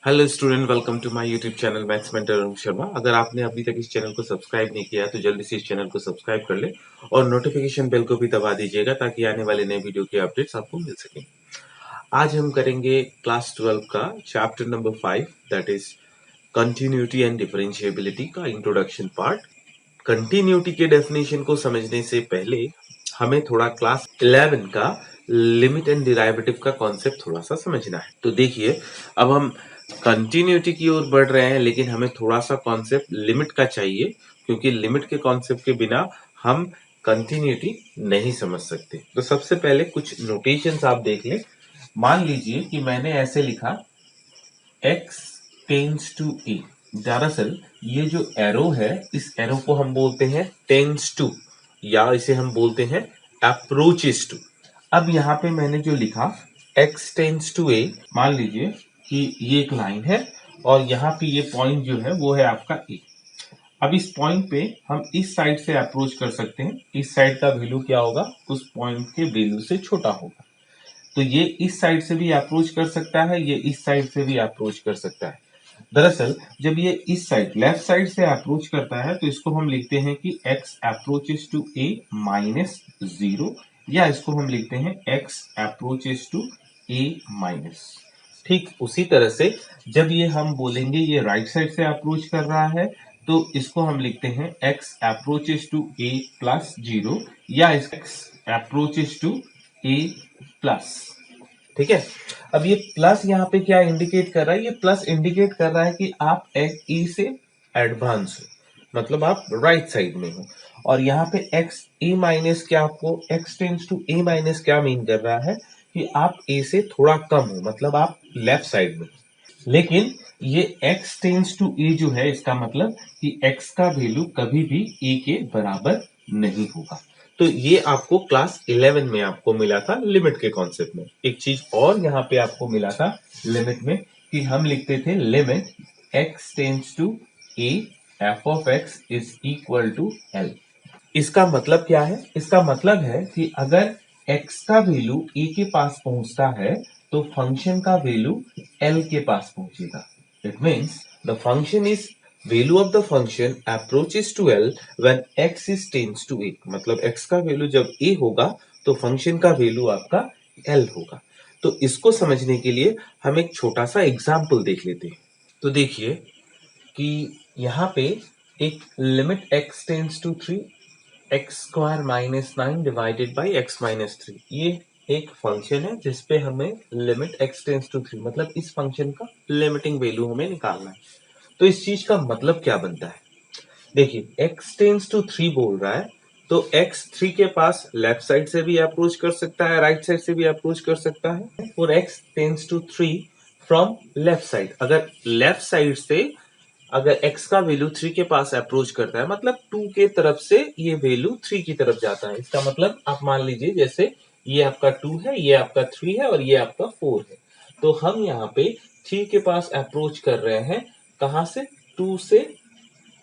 Hello student, welcome to my YouTube channel maths mentor Arun Sharma. अगर आपने अभी तक इस चैनल को सब्सक्राइब नहीं किया है तो जल्दी से इस चैनल को सब्सक्राइब कर ले और नोटिफिकेशन बेल को भी दबा दीजिएगा ताकि आने वाले नए वीडियो के अपडेट्स आपको मिल सकें। आज हम करेंगे क्लास 12 का chapter number 5 that is continuity and differentiability का इंट्रोडक्शन पार्ट। कंटिन्यूटी के डेफिनेशन को समझने से पहले हमें थोड़ा क्लास 11 का लिमिट एंड डिराइवेटिव का कॉन्सेप्ट थोड़ा सा समझना है। तो देखिए, अब हम कंटिन्यूटी की ओर बढ़ रहे हैं लेकिन हमें थोड़ा सा कॉन्सेप्ट लिमिट का चाहिए, क्योंकि लिमिट के कॉन्सेप्ट के बिना हम कंटिन्यूटी नहीं समझ सकते। तो सबसे पहले कुछ नोटेशंस आप देख लें। मान लीजिए कि मैंने ऐसे लिखा x टेंस टू ए। दरअसल ये जो एरो है, इस एरो को हम बोलते हैं टेंस टू, या इसे हम बोलते हैं अप्रोचेस टू। अब यहाँ पे मैंने जो लिखा x टेंस टू ए, मान लीजिए कि ये एक लाइन है और यहाँ पे ये पॉइंट जो है वो है आपका ए। अब इस पॉइंट पे हम इस साइड से अप्रोच कर सकते हैं। इस साइड का वैल्यू क्या होगा, उस पॉइंट के वैल्यू से छोटा होगा। तो ये इस साइड से भी अप्रोच कर सकता है, ये इस साइड से भी अप्रोच कर सकता है। दरअसल जब ये इस साइड लेफ्ट साइड से अप्रोच करता है तो इसको हम लिखते हैं कि x approaches to a minus 0, या इसको हम लिखते हैं x approaches to a minus. ठीक उसी तरह से जब ये हम बोलेंगे ये राइट साइड से अप्रोच कर रहा है तो इसको हम लिखते हैं x approaches to a plus 0, या x approaches to a plus. ठीक है। अब ये प्लस यहाँ पे क्या इंडिकेट कर रहा है, ये प्लस इंडिकेट कर रहा है कि आप ए से एडवांस हो, मतलब आप राइट साइड में हो। और यहाँ पे एक्स ए माइनस क्या, आपको x tends to a minus क्या मीन कर रहा है कि आप ए से थोड़ा कम हो, मतलब आप लेफ्ट साइड में हो। लेकिन ये x टेंस टू ए जो है, इसका मतलब कि x का वैल्यू कभी भी a के बराबर नहीं होगा। तो ये आपको क्लास 11 में आपको मिला था लिमिट के कॉन्सेप्ट में। एक चीज और यहाँ पे आपको मिला था लिमिट में कि हम लिखते थे limit x tends to a f of x is equal to l। इसका मतलब क्या है, इसका मतलब है कि अगर x का वैल्यू a के पास पहुंचता है तो फंक्शन का वैल्यू l के पास पहुंचेगा। It means the function is value of the function approaches to l when x is tends to a। मतलब x का वैल्यू जब a होगा तो फंक्शन का वैल्यू आपका l होगा। तो इसको समझने के लिए हम एक छोटा सा एग्जाम्पल देख लेते हैं। तो देखिए कि यहाँ पे एक limit x tends to 3 x square minus 9 divided by x minus 3, ये एक फंक्शन है जिसपे हमें लिमिट x टेंस टू 3, मतलब इस फंक्शन का लिमिटिंग वैल्यू हमें निकालना है। तो इस चीज का मतलब क्या बनता है, देखिए x टेंस टू 3 बोल रहा है तो x 3 के पास लेफ्ट साइड से भी अप्रोच कर सकता है, राइट साइड से भी अप्रोच कर सकता है। और x tends to 3 from left side, अगर लेफ्ट साइड से अगर x का वैल्यू 3 के पास अप्रोच करता है, मतलब 2 के तरफ से ये वैल्यू 3 की तरफ जाता है। इसका मतलब आप मान लीजिए जैसे ये आपका 2 है, ये आपका 3 है और ये आपका 4 है। तो हम यहाँ पे 3 के पास अप्रोच कर रहे हैं, कहां से, 2 से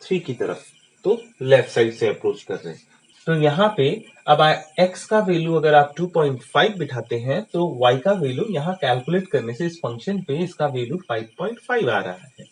3 की तरफ, तो लेफ्ट साइड से अप्रोच कर रहे हैं। तो यहाँ पे अब x का वैल्यू अगर आप 2.5 बिठाते हैं तो y का वैल्यू यहाँ कैलकुलेट करने से इस फंक्शन पे इसका वैल्यू 5.5 आ रहा है।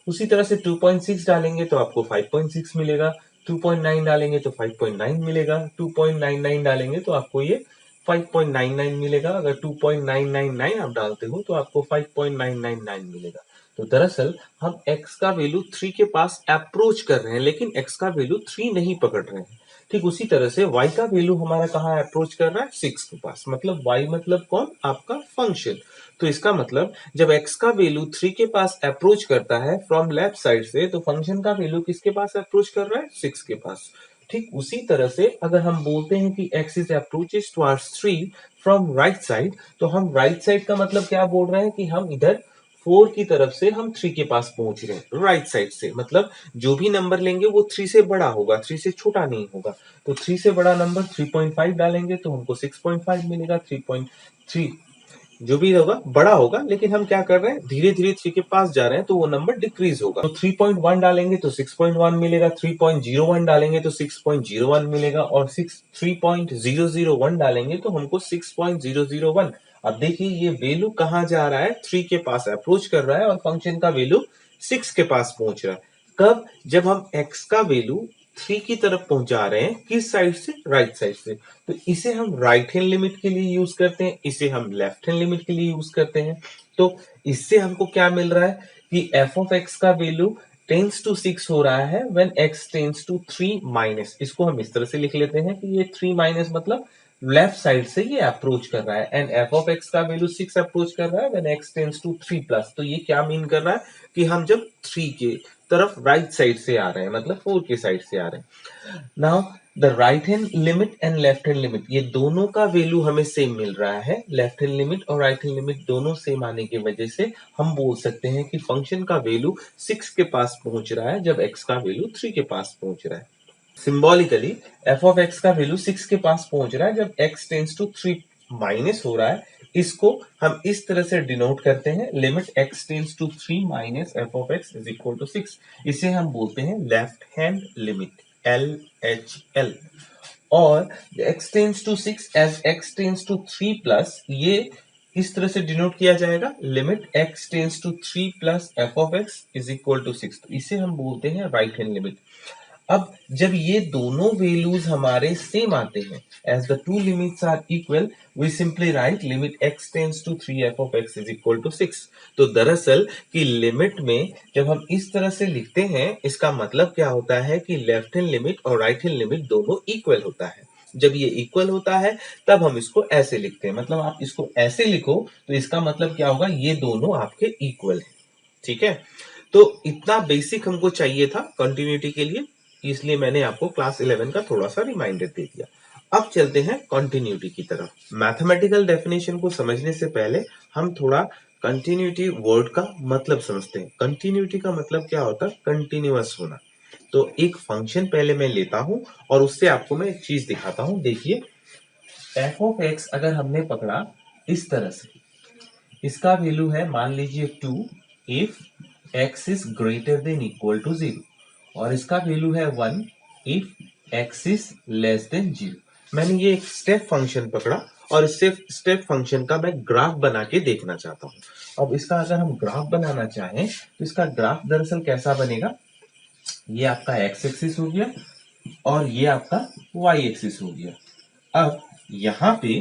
उसी तरह से 2.6 डालेंगे तो आपको 5.6 मिलेगा, 2.9 डालेंगे तो 5.9 मिलेगा, 2.99 डालेंगे तो आपको ये 5.99 मिलेगा। अगर 2.999 आप डालते हो तो आपको 5.999 मिलेगा। तो दरअसल हम x का वैल्यू 3 के पास अप्रोच कर रहे हैं लेकिन x का वैल्यू 3 नहीं पकड़ रहे हैं। ठीक उसी तरह से y का वैल्यू हमारा कहाँ अप्रोच कर रहा है, 6 के पास। मतलब y मतलब कौन, आपका फंक्शन। तो इसका मतलब जब x का वैल्यू 3 के पास अप्रोच करता है फ्रॉम लेफ्ट साइड से तो फंक्शन का वैल्यू किसके पास अप्रोच कर रहा है, 6 के पास। ठीक उसी तरह से अगर हम बोलते हैं कि x is approaches towards 3 from right side, तो हम राइट साइड का मतलब क्या बोल रहे हैं कि हम इधर 4 की तरफ से हम 3 के पास पहुंच रहे हैं राइट साइड से। मतलब जो भी नंबर लेंगे वो 3 से बड़ा होगा, 3 से छोटा नहीं होगा। तो 3 से बड़ा नंबर 3.5 डालेंगे तो हमको 6.5 मिलेगा। 3.3 जो भी होगा बड़ा होगा, लेकिन हम क्या कर रहे हैं, धीरे धीरे 3 के पास जा रहे हैं तो वो नंबर डिक्रीज होगा। तो 3.1 डालेंगे तो 6.1 मिलेगा, 3.01 डालेंगे तो 6.01 मिलेगा, और 3.001 डालेंगे तो हमको 6.001। अब देखिए ये वैल्यू कहाँ जा रहा है, 3 के पास अप्रोच कर रहा है और फंक्शन का वैल्यू 6 के पास पहुंच रहा है। कब? जब हम x का वैल्यू 3 की तरफ पहुंचा रहे हैं, किस साइड से? राइट साइड से। तो इसे हम राइट हैंड लिमिट के लिए यूज करते हैं, इसे हम लेफ्ट हैंड लिमिट के लिए यूज करते हैं। तो इससे हमको क्या मिल रहा है कि एफ ऑफ एक्स का वैल्यू टेंस टू 6 हो रहा है when x tends to 3 minus. इसको हम इस तरह से लिख लेते हैं कि ये 3 माइनस मतलब लेफ्ट साइड से ये अप्रोच कर रहा है, एंड एफ ऑफ एक्स का वैल्यू 6 अप्रोच कर रहा है when x tends to 3 plus. तो ये क्या मीन कर रहा है कि हम जब 3 के तरफ राइट साइड से आ रहे हैं, मतलब 4 के साइड से आ रहे हैं। Now the right hand limit and left hand limit, ये दोनों का वैल्यू हमें सेम मिल रहा है। लेफ्ट हैंड लिमिट और राइट हैंड लिमिट दोनों सेम आने की वजह से हम बोल सकते हैं कि फंक्शन का वैल्यू 6 के पास पहुंच रहा है जब x का वैल्यू 3 के पास पहुंच रहा है। सिंबॉलिकली एफ ऑफ एक्स का वैल्यू 6 के पास पहुंच रहा है जब x टेंस टू 3 माइनस हो रहा है। इसको हम इस तरह से डिनोट करते हैं, limit x tends to 3 minus f of x is equal to 6। इसे हम बोलते हैं लेफ्ट हैंड लिमिट, LHL। और x tends to 6 as x tends to 3 plus, ये इस तरह से डिनोट किया जाएगा, limit x tends to 3 plus f of x is equal to 6। तो इसे हम बोलते हैं राइट हैंड लिमिट। अब जब ये दोनों वैल्यूज हमारे सेम आते हैं, as the two limits are equal, we simply write limit x tends to 3 f of x is equal to 6। तो दरअसल कि लिमिट में जब हम इस तरह से लिखते हैं, इसका मतलब क्या होता है कि लेफ्ट हैंड लिमिट और राइट हैंड लिमिट दोनों इक्वल होता है। जब ये इक्वल होता है तब हम इसको ऐसे लिखते हैं, मतलब आप इसको ऐसे लिखो तो इसका मतलब क्या होगा, ये दोनों आपके इक्वल है। ठीक है, तो इतना बेसिक हमको चाहिए था कंटिन्यूटी के लिए, इसलिए मैंने आपको क्लास 11 का थोड़ा सा रिमाइंडर दे दिया। अब चलते हैं कंटिन्यूटी की तरफ। मैथमेटिकल डेफिनेशन को समझने से पहले हम थोड़ा कंटिन्यूटी वर्ड का मतलब समझते हैं। कंटिन्यूटी का मतलब क्या होता है? कंटिन्यूअस होना। तो एक फंक्शन पहले मैं लेता हूं और उससे आपको मैं एक चीज दिखाता हूं। देखिए एफ ऑफ एक्स अगर हमने पकड़ा इस तरह से, इसका वैल्यू है मान लीजिए 2 if x is greater than equal to 0, और इसका वैल्यू है 1 if x is less than 0। मैंने ये एक स्टेप फंक्शन पकड़ा और इस स्टेप फंक्शन का मैं ग्राफ बना के देखना चाहता हूं। अब इसका अगर हम ग्राफ बनाना चाहें तो इसका ग्राफ दरअसल कैसा बनेगा, ये आपका x एक्सिस हो गया और ये आपका y एक्सिस हो गया। अब यहाँ पे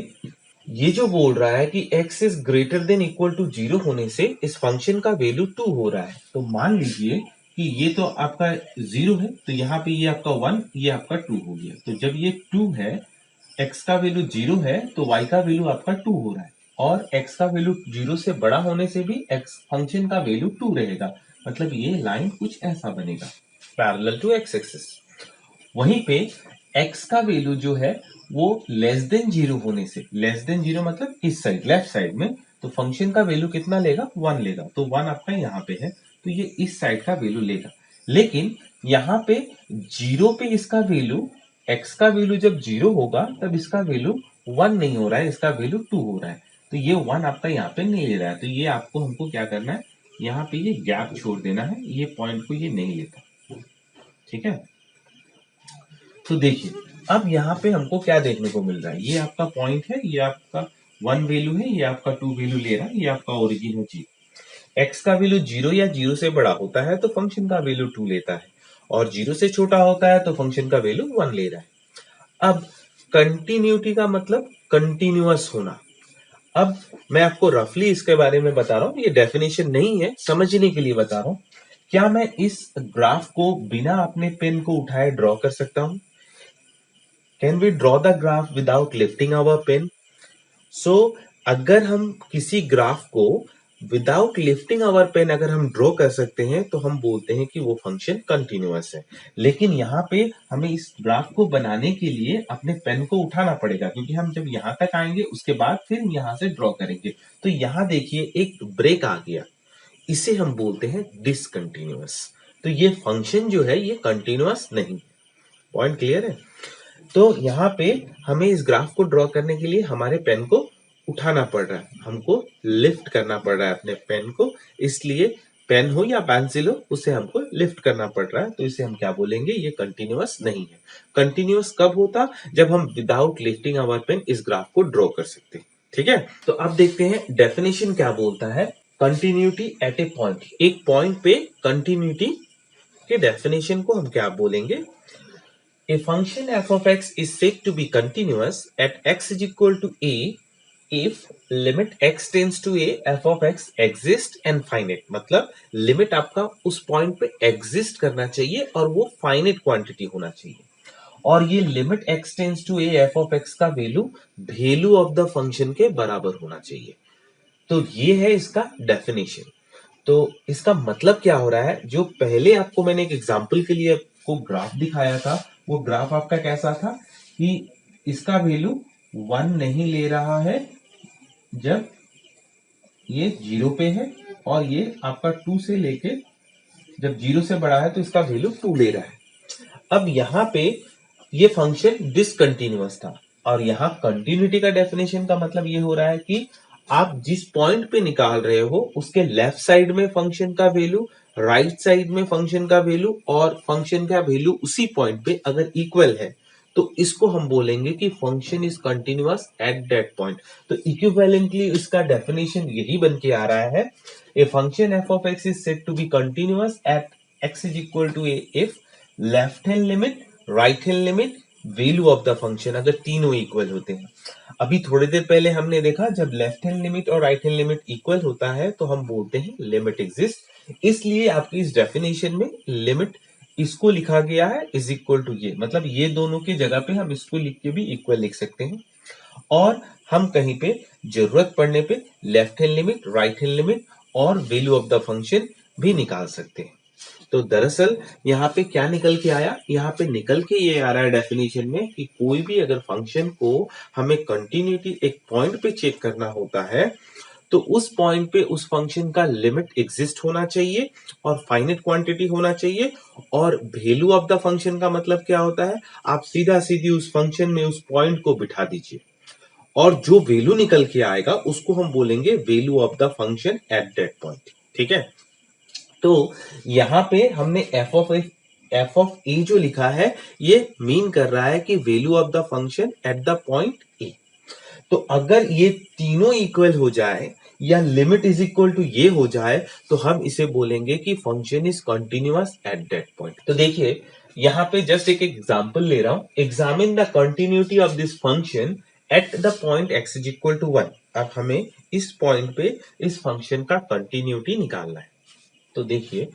ये जो बोल रहा है कि x is greater than equal to 0 होने से इस फंक्शन का वैल्यू 2 हो रहा है। तो मान लीजिए कि ये तो आपका 0 है, तो यहाँ पे ये आपका 1, ये आपका 2 हो गया। तो जब ये 2 है, x का वैल्यू 0 है, तो y का वैल्यू आपका 2 हो रहा है, और x का वैल्यू 0 से बड़ा होने से भी x फंक्शन का वैल्यू 2 रहेगा। मतलब ये लाइन कुछ ऐसा बनेगा, पैरेलल टू x एक्सिस। वहीं पे x का वैल्यू जो है वो लेस देन 0 होने से, लेस देन 0 मतलब इस साइड लेफ्ट साइड में, तो फंक्शन का वैल्यू कितना लेगा, 1 लेगा। तो 1 आपका यहाँ पे है, तो ये इस साइड का वैल्यू लेगा। लेकिन यहाँ पे 0 पे इसका वैल्यू, x का वैल्यू जब 0 होगा तब इसका वैल्यू 1 नहीं हो रहा है, इसका वैल्यू 2 हो रहा है। तो ये 1 आपका यहाँ पे नहीं ले रहा है, तो ये आपको हमको क्या करना है, यहाँ पे ये गैप छोड़ देना है, ये पॉइंट को ये नहीं लेता। ठीक है, तो देखिए अब यहाँ पे हमको क्या देखने को मिल रहा है, ये आपका पॉइंट है, ये आपका 1 वैल्यू है, ये आपका 2 वैल्यू ले रहा है, ये आपका ओरिजिन है 0। x का वैल्यू 0 या 0 से बड़ा होता है तो फंक्शन का वैल्यू 2 लेता है, और 0 से छोटा होता है तो फंक्शन का वैल्यू 1 ले रहा है। अब कंटिन्यूटी का मतलब कंटिन्यूअस होना। अब मैं आपको रफली इसके बारे में बता रहा हूं, ये डेफिनेशन नहीं है, समझने के लिए बता रहा हूं। क्या मैं इस ग्राफ को बिना अपने पेन को उठाए ड्रॉ कर सकता हूं? Can we draw the graph without lifting our pen? So, अगर हम किसी ग्राफ को विदाउट लिफ्टिंग आवर पेन अगर हम ड्रॉ कर सकते हैं तो हम बोलते हैं कि वो फंक्शन कंटिन्यूअस है। लेकिन यहाँ पे हमें इस ग्राफ को बनाने के लिए अपने पेन को उठाना पड़ेगा, क्योंकि हम जब यहाँ तक आएंगे उसके बाद फिर यहाँ से ड्रॉ करेंगे। तो यहाँ देखिए एक ब्रेक आ गया, इसे हम बोलते हैं डिसकंटिन्यूअस। तो ये फंक्शन जो है ये कंटिन्यूअस नहीं। पॉइंट क्लियर है? तो यहाँ पे हमें इस ग्राफ को ड्रॉ करने के लिए हमारे पेन को उठाना पड़ रहा है, हमको लिफ्ट करना पड़ रहा है अपने पेन को, इसलिए पेन हो या पेंसिल हो उसे हमको लिफ्ट करना पड़ रहा है, तो इसे हम क्या बोलेंगे, ये कंटिन्यूअस नहीं है। कंटिन्यूअस कब होता, जब हम विदाउट लिफ्टिंग आवर पेन इस ग्राफ को ड्रॉ कर सकते हैं। ठीक है, तो अब देखते हैं डेफिनेशन क्या बोलता है कंटिन्यूटी एट ए पॉइंट। एक पॉइंट पे कंटिन्यूटी के डेफिनेशन को हम क्या बोलेंगे, a function f of x is said to be continuous at x is equal to a if limit x tends to a f of x exist and finite। मतलब limit आपका उस point पे exist करना चाहिए और वो finite quantity होना चाहिए, और ये limit x tends to a f of x का वैल्यू ऑफ द फंक्शन के बराबर होना चाहिए। तो ये है इसका डेफिनेशन। तो इसका मतलब क्या हो रहा है, जो पहले आपको मैंने एक एग्जांपल के लिए आपको ग्राफ दिखाया था, वो ग्राफ आपका कैसा था कि इसका वैल्यू 1 नहीं ले रहा है जब ये 0 पे है, और ये आपका 2 से लेके जब 0 से बड़ा है तो इसका वैल्यू 2 ले रहा है। अब यहाँ पे ये फंक्शन डिसकंटिन्यूअस था, और यहाँ कंटिन्यूटी का डेफिनेशन का मतलब ये हो रहा है कि आप जिस पॉइंट पे निकाल रहे हो उसके लेफ्ट साइड में फंक्शन का वैल्यू, राइट साइड में फंक्शन का वैल्यू, और फंक्शन का वैल्यू उसी पॉइंट पे अगर इक्वल है तो इसको हम बोलेंगे कि function is continuous at that point. तो इक्विवेलेंटली इसका डेफिनेशन यही बन के आ रहा है, a function f of x is said to be continuous at x is equal to a if left hand limit, right hand limit, value of the function अगर तीनों इक्वल होते हैं। अभी थोड़ी देर पहले हमने देखा जब लेफ्ट हैंड लिमिट और राइट हैंड लिमिट इक्वल होता है तो हम बोलते हैं लिमिट एग्जिस्ट। इसलिए आपकी इस डेफिनेशन में लिमिट इसको लिखा गया है इज इक्वल टू ये, मतलब ये दोनों की जगह पे हम इसको लिख के भी इक्वल लिख सकते हैं, और हम कहीं पे जरूरत पड़ने पे left hand limit, right hand limit और वैल्यू ऑफ द फंक्शन भी निकाल सकते हैं। तो दरअसल यहाँ पे क्या निकल के आया, यहाँ पे निकल के ये आ रहा है डेफिनेशन में कि कोई भी अगर फंक्शन को हमें कंटिन्यूटी एक पॉइंट पे चेक करना होता है तो उस पॉइंट पे उस फंक्शन का लिमिट एग्जिस्ट होना चाहिए और फाइनाइट क्वांटिटी होना चाहिए, और वैल्यू ऑफ द फंक्शन का मतलब क्या होता है, आप सीधा सीधी उस फंक्शन में उस पॉइंट को बिठा दीजिए और जो वैल्यू निकल के आएगा उसको हम बोलेंगे value of the function at that point. ठीक है, तो यहां पे हमने एफ ऑफ ए जो लिखा है ये मीन कर रहा है कि value of the function at the point A. तो अगर ये तीनों इक्वल हो जाए या लिमिट इज इक्वल टू ये हो जाए तो हम इसे बोलेंगे कि function is continuous at that point. तो देखिए यहाँ पे जस्ट एक एग्जांपल ले रहा हूं, examine the continuity of this function at the point x is equal to 1। अब हमें इस पॉइंट पे इस फंक्शन का कंटिन्यूटी निकालना है। तो देखिए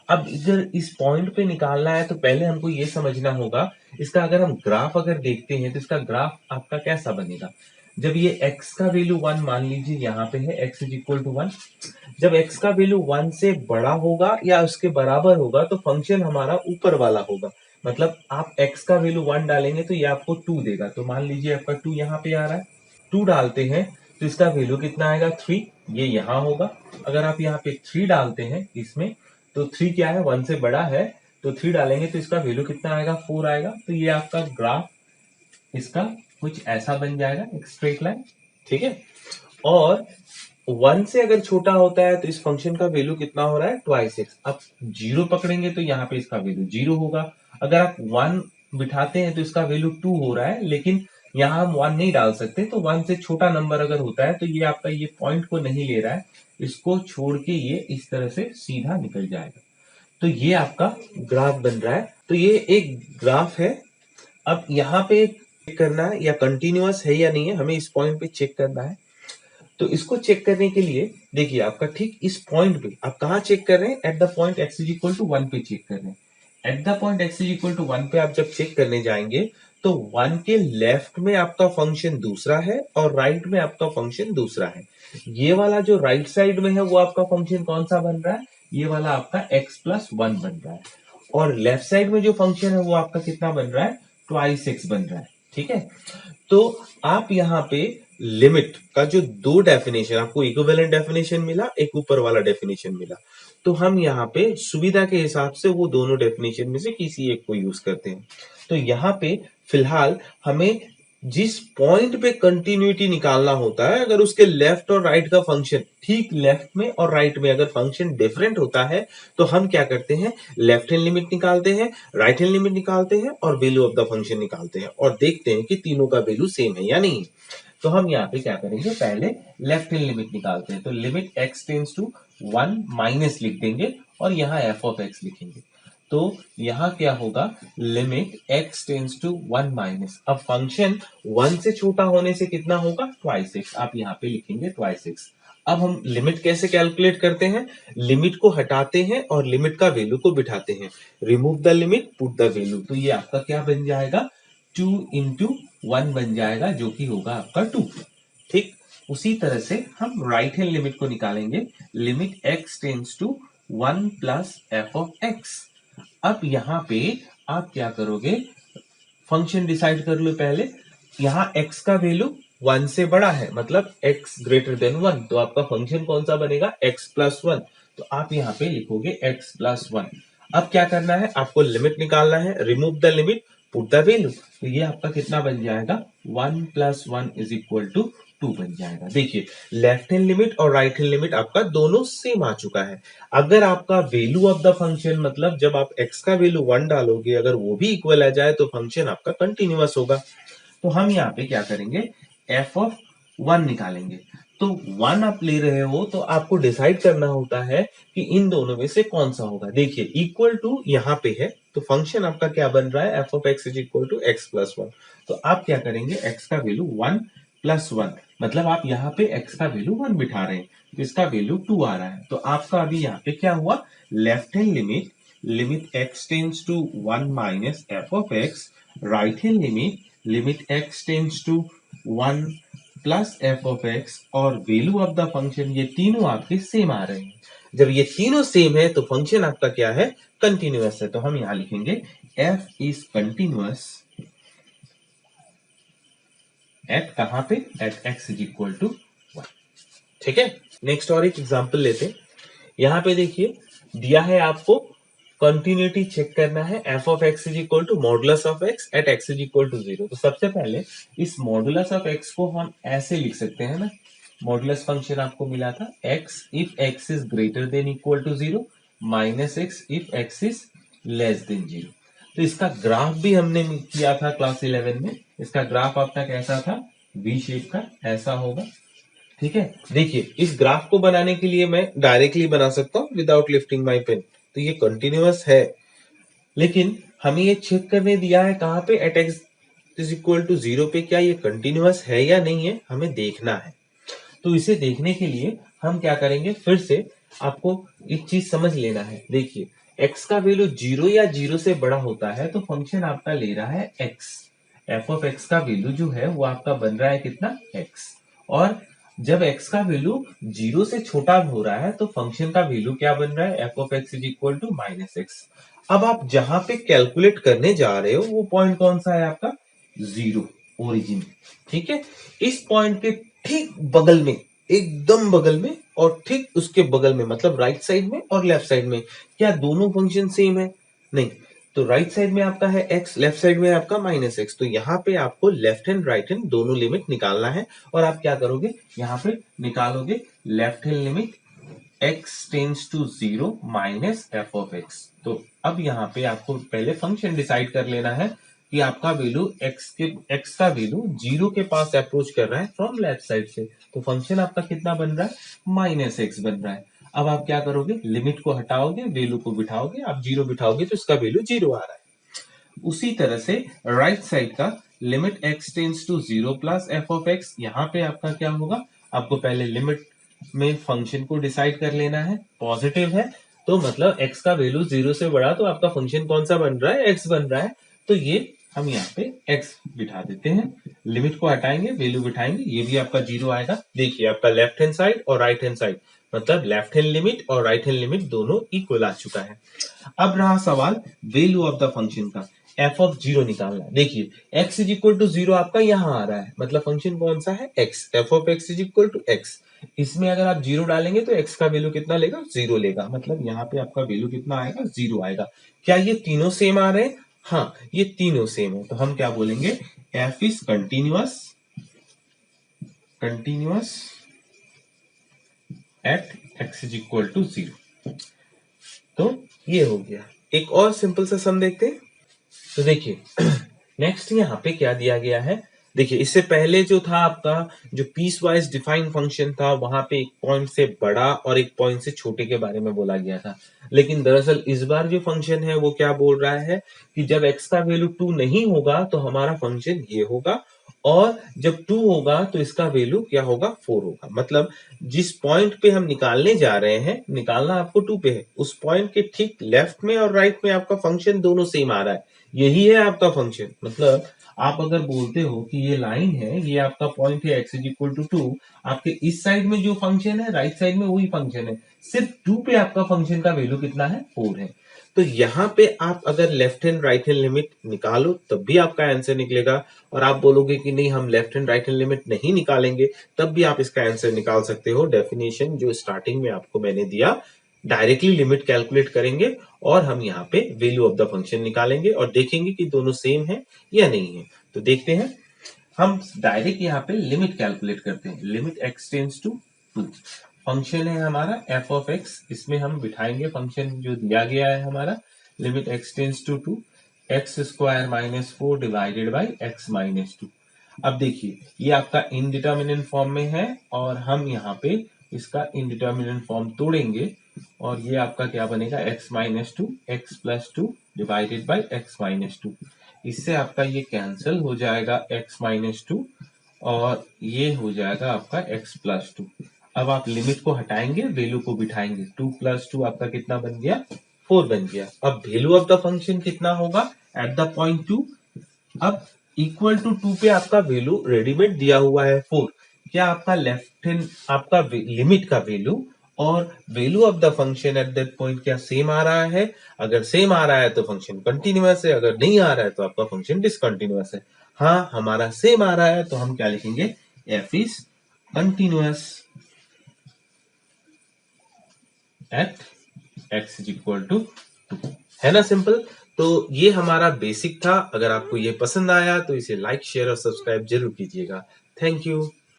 अब इधर इस पॉइंट पे निकालना है तो पहले हमको ये समझना होगा, इसका अगर हम ग्राफ अगर देखते हैं तो इसका ग्राफ आपका कैसा बनेगा। जब ये x का वैल्यू 1 मान लीजिए यहाँ पे है x इज इक्वल टू 1, जब x का वैल्यू 1 से बड़ा होगा या उसके बराबर होगा तो फंक्शन हमारा ऊपर वाला होगा। मतलब आप x का वैल्यू 1 डालेंगे तो ये आपको 2 देगा, तो मान लीजिए आपका 2 यहाँ पे आ रहा है, 2 डालते हैं तो इसका वैल्यू कितना आएगा 3, ये यहाँ होगा। अगर आप यहाँ पे 3 डालते हैं इसमें तो 3 क्या है 1 से बड़ा है, तो 3 डालेंगे तो इसका वैल्यू कितना आएगा 4 आएगा। तो ये आपका ग्राफ इसका कुछ ऐसा बन जाएगा, एक स्ट्रेट लाइन। ठीक है, और 1 से अगर छोटा होता है तो इस फंक्शन का वैल्यू कितना हो रहा है ट्वाइस एक्स। अब 0 पकड़ेंगे तो यहाँ पे इसका वैल्यू 0 होगा। अगर आप 1 बिठाते हैं तो इसका वैल्यू 2 हो रहा है, लेकिन यहाँ हम 1 नहीं डाल सकते, तो 1 से छोटा नंबर अगर होता है तो ये आपका ये पॉइंट को नहीं ले रहा है, इसको छोड़ के ये इस तरह से सीधा निकल जाएगा। तो ये आपका ग्राफ बन रहा है। तो ये एक ग्राफ है। अब यहाँ पे चेक करना है या कंटिन्यूअस है या नहीं है, हमें इस पॉइंट पे चेक करना है। तो इसको चेक करने के लिए देखिए आपका ठीक इस पॉइंट पे आप कहाँ चेक कर रहे हैं, at the point x is equal to 1 पे चेक कर रहे हैं। At the point x is equal to 1 पे आप जब चेक करने जाएंगे तो 1 के लेफ्ट में आपका फंक्शन दूसरा है और राइट में आपका फंक्शन दूसरा है। ये वाला जो राइट साइड में है वो आपका फंक्शन कौन सा बन रहा है, ये वाला आपका x प्लस 1 बन रहा है, और लेफ्ट साइड में जो फंक्शन है वो आपका कितना बन रहा है ट्वाइस x बन रहा है। ठीक है, तो आप यहाँ पे लिमिट का जो दो डेफिनेशन आपको इक्विवेलेंट डेफिनेशन मिला, एक ऊपर वाला डेफिनेशन मिला, तो हम यहाँ पे सुविधा के हिसाब से वो दोनों डेफिनेशन में से किसी एक को यूज करते हैं। तो यहाँ पे फिलहाल हमें जिस पॉइंट पे कंटिन्यूटी निकालना होता है, अगर उसके लेफ्ट और राइट का फंक्शन ठीक लेफ्ट में और राइट में अगर फंक्शन डिफरेंट होता है, तो हम क्या करते हैं, लेफ्ट हैंड लिमिट निकालते हैं, राइट हैंड लिमिट निकालते हैं और वैल्यू ऑफ द फंक्शन निकालते हैं और देखते हैं कि तीनों का वैल्यू सेम है या नहीं। तो हम यहाँ पे क्या करेंगे, पहले लेफ्ट हैंड लिमिट निकालते हैं। तो limit x tends to 1 minus लिख देंगे और यहाँ f ऑफ x लिखेंगे। तो यहाँ क्या होगा, limit x tends to 1 minus, अब फंक्शन 1 से छोटा होने से कितना होगा, ट्वाइस x, आप यहाँ पे लिखेंगे ट्वाइस x। अब हम लिमिट कैसे कैलकुलेट करते हैं, लिमिट को हटाते हैं और लिमिट का वैल्यू को बिठाते हैं, remove the limit put the value. तो ये आपका क्या बन जाएगा, 2 इंटू 1 बन जाएगा, जो कि होगा आपका 2। ठीक, उसी तरह से हम राइट हैंड लिमिट को निकालेंगे, limit x tends to 1 plus f of x। अब यहाँ पे आप क्या करोगे, फंक्शन डिसाइड कर लो पहले। यहाँ x का वैल्यू 1 से बड़ा है, मतलब x ग्रेटर देन 1, तो आपका फंक्शन कौन सा बनेगा, x प्लस 1। तो आप यहाँ पे लिखोगे x प्लस 1। अब क्या करना है, आपको लिमिट निकालना है, remove the limit put the value. तो ये आपका कितना बन जाएगा, 1 प्लस 1 इज इक्वल टू 2 बन जाएगा। देखिए, लेफ्ट हैंड लिमिट और राइट हैंड लिमिट आपका दोनों सेम आ चुका है। अगर आपका वैल्यू ऑफ द फंक्शन, मतलब जब आप x का वैल्यू 1 डालोगे, अगर वो भी इक्वल आ जाए तो फंक्शन आपका कंटिन्यूअस होगा। तो हम यहाँ पे क्या करेंगे, f ऑफ 1 निकालेंगे। तो 1 आप ले रहे हो तो आपको डिसाइड करना होता है कि इन दोनों में से कौन सा होगा। देखिए, इक्वल टू यहाँ पे है, तो फंक्शन आपका क्या बन रहा है, f of x is equal to x plus 1। तो आप क्या करेंगे, x का वैल्यू 1 प्लस 1, मतलब आप यहाँ पे x का वैल्यू 1 बिठा रहे हैं, तो इसका वैल्यू 2 आ रहा है। तो आपका अभी यहाँ पे क्या हुआ, left hand limit, limit x tends to 1 minus f of x, right hand limit, limit x tends to 1 plus f of x और वैल्यू ऑफ द फंक्शन, ये तीनों आपके सेम आ रहे हैं। जब ये तीनों सेम है तो फंक्शन आपका क्या है, कंटिन्यूअस है। तो हम यहां लिखेंगे f इज कंटिन्यूअस एट कहां पे, at x is equal to 1। ठीक है, नेक्स्ट और एक एग्जांपल लेते हैं। यहां पे देखिए, दिया है आपको कंटिन्यूटी चेक करना है, f of x is equal to modulus of x at x is equal to 0। तो सबसे पहले इस मॉडुलस ऑफ x को हम ऐसे लिख सकते हैं ना, मॉडुलस फंक्शन आपको मिला था x if x is greater than equal to 0 minus x if x is less than 0। तो इसका ग्राफ भी हमने किया था क्लास 11 में। इसका ग्राफ आपका कैसा था, वी शेप का ऐसा होगा। ठीक है, देखिए, इस ग्राफ को बनाने के लिए मैं डायरेक्टली बना सकता हूं विदाउट लिफ्टिंग माय पेन। तो ये कंटिन्यूअस है, लेकिन हमें ये चेक करने दिया है कहां पे, at x is equal to 0 पे, क्या ये कंटिन्यूअस है या नहीं है, हमें देखना है। तो इसे देखने के लिए हम क्या करेंगे, फिर से आपको एक चीज समझ लेना है। देखिए, x का वैल्यू 0 या 0 से बड़ा होता है तो फंक्शन आपका ले रहा है x, f ऑफ x का वैल्यू जो है वो आपका बन रहा है कितना, x। और जब x का वैल्यू 0 से छोटा हो रहा है तो फंक्शन का वैल्यू क्या बन रहा है, f of x is equal to minus x. अब आप जहां पे कैलकुलेट करने जा रहे हो वो पॉइंट कौन सा है आपका, 0, ओरिजिन। ठीक है, इस पॉइंट के ठीक बगल में, एकदम बगल में और ठीक उसके बगल में, मतलब राइट साइड में और लेफ्ट साइड में, क्या दोनों फंक्शन सेम है, नहीं। तो राइट साइड में आपका है x, लेफ्ट साइड में आपका माइनस एक्स। तो यहाँ पे आपको लेफ्ट हैंड राइट हैंड दोनों लिमिट निकालना है और आप क्या करोगे, यहाँ पे निकालोगे left hand limit x tends to 0 minus f of x। तो अब यहाँ पे आपको पहले फंक्शन डिसाइड कर लेना है कि आपका वैल्यू x का वैल्यू 0 के पास अप्रोच कर रहा है फ्रॉम लेफ्ट साइड से। तो फंक्शन आपका कितना बन रहा है, माइनस एक्स बन रहा है। अब आप क्या करोगे, लिमिट को हटाओगे, वैल्यू को बिठाओगे, आप 0 बिठाओगे तो इसका वैल्यू 0 आ रहा है। उसी तरह से राइट साइड का limit x tends to 0 plus f of x, यहाँ पे आपका क्या होगा, आपको पहले लिमिट में फंक्शन को डिसाइड कर लेना है। पॉजिटिव है तो मतलब x का वैल्यू 0 से बड़ा, तो आपका फंक्शन कौन सा बन रहा है, x बन रहा है। तो ये हम यहाँ पे x बिठा देते हैं, लिमिट को हटाएंगे, वैल्यू बिठाएंगे, ये भी आपका 0 आएगा। देखिए, आपका लेफ्ट हैंड साइड और राइट हैंड साइड, मतलब लेफ्ट हैंड लिमिट और राइट हैंड लिमिट दोनों इक्वल आ चुका है। अब रहा सवाल वैल्यू ऑफ द फंक्शन का, एफ ऑफ 0 निकालना है। देखिए, x इज इक्वल टू 0 आपका यहाँ आ रहा है, मतलब फंक्शन कौन सा है, x, f of x is equal to x। इसमें अगर आप 0 डालेंगे तो x का वैल्यू कितना लेगा, 0 लेगा, मतलब यहाँ पे आपका वैल्यू कितना आएगा, 0 आएगा। क्या ये तीनों सेम आ रहे हैं, हाँ, ये तीनों सेम है, तो हम क्या बोलेंगे, f is continuous at x is equal to 0। तो ये हो गया। एक और सिंपल सा सम देखते हैं। तो देखिए नेक्स्ट यहाँ पे क्या दिया गया है। देखिए इससे पहले जो था आपका, जो पीस वाइज डिफाइंड फंक्शन था, वहां पे एक पॉइंट से बड़ा और एक पॉइंट से छोटे के बारे में बोला गया था। लेकिन दरअसल इस बार जो फंक्शन है वो क्या बोल रहा है कि जब x का वैल्यू 2 नहीं होगा तो हमारा फंक्शन ये होगा, और जब 2 होगा तो इसका वैल्यू क्या होगा, 4 होगा। मतलब जिस पॉइंट पे हम निकालने जा रहे हैं, निकालना आपको 2 पे है, उस पॉइंट के ठीक लेफ्ट में और राइट में आपका फंक्शन दोनों सेम आ रहा है। यही है आपका फंक्शन। मतलब आप अगर बोलते हो कि ये लाइन है, ये आपका पॉइंट है x इज इक्वल टू 2, आपके इस साइड में जो फंक्शन है राइट साइड में वही फंक्शन है, सिर्फ 2 पे आपका फंक्शन का वैल्यू कितना है, 4 है। तो यहाँ पे आप अगर left hand right hand limit निकालो तब भी आपका आंसर निकलेगा, और आप बोलोगे कि नहीं हम left hand right hand limit नहीं निकालेंगे, तब भी आप इसका आंसर निकाल सकते हो। डेफिनेशन जो स्टार्टिंग में आपको मैंने दिया, डायरेक्टली लिमिट कैलकुलेट करेंगे और हम यहाँ पे वैल्यू ऑफ द फंक्शन निकालेंगे और देखेंगे कि दोनों सेम है या नहीं है। तो देखते हैं, हम डायरेक्ट यहाँ पे लिमिट कैलकुलेट करते हैं। Limit x tends to 2, function है हमारा f ऑफ x, इसमें हम बिठाएंगे फंक्शन जो दिया गया है हमारा, limit x tends to 2 x square minus 4 divided by x minus 2। अब देखिए ये आपका इनडिटर्मिनेंट फॉर्म में है, और हम यहाँ पे इसका इनडिटर्मिनेंट फॉर्म तोड़ेंगे, और ये आपका क्या बनेगा, x minus 2 x plus 2 divided by x minus 2। इससे आपका ये कैंसिल हो जाएगा x माइनस 2, और ये हो जाएगा आपका x प्लस 2। अब आप लिमिट को हटाएंगे, वैल्यू को बिठाएंगे, 2 प्लस 2 आपका कितना बन गया, 4 बन गया। अब वैल्यू ऑफ द फंक्शन कितना होगा एट द पॉइंट 2। अब इक्वल टू 2 पे आपका वैल्यू रेडीमेड दिया हुआ है 4। क्या आपका लेफ्ट हैंड आपका लिमिट का वैल्यू और value of the function at that point क्या सेम आ रहा है? अगर सेम आ रहा है तो फंक्शन कंटिन्यूअस है, अगर नहीं आ रहा है तो आपका फंक्शन डिसकंटिन्यूअस है। हाँ, हमारा सेम आ रहा है तो हम क्या लिखेंगे, f is continuous at x is equal to 2। है ना सिंपल। तो ये हमारा बेसिक था। अगर आपको ये पसंद आया तो इसे लाइक शेयर और सब्सक्राइब जरूर कीजिएगा। Thank you.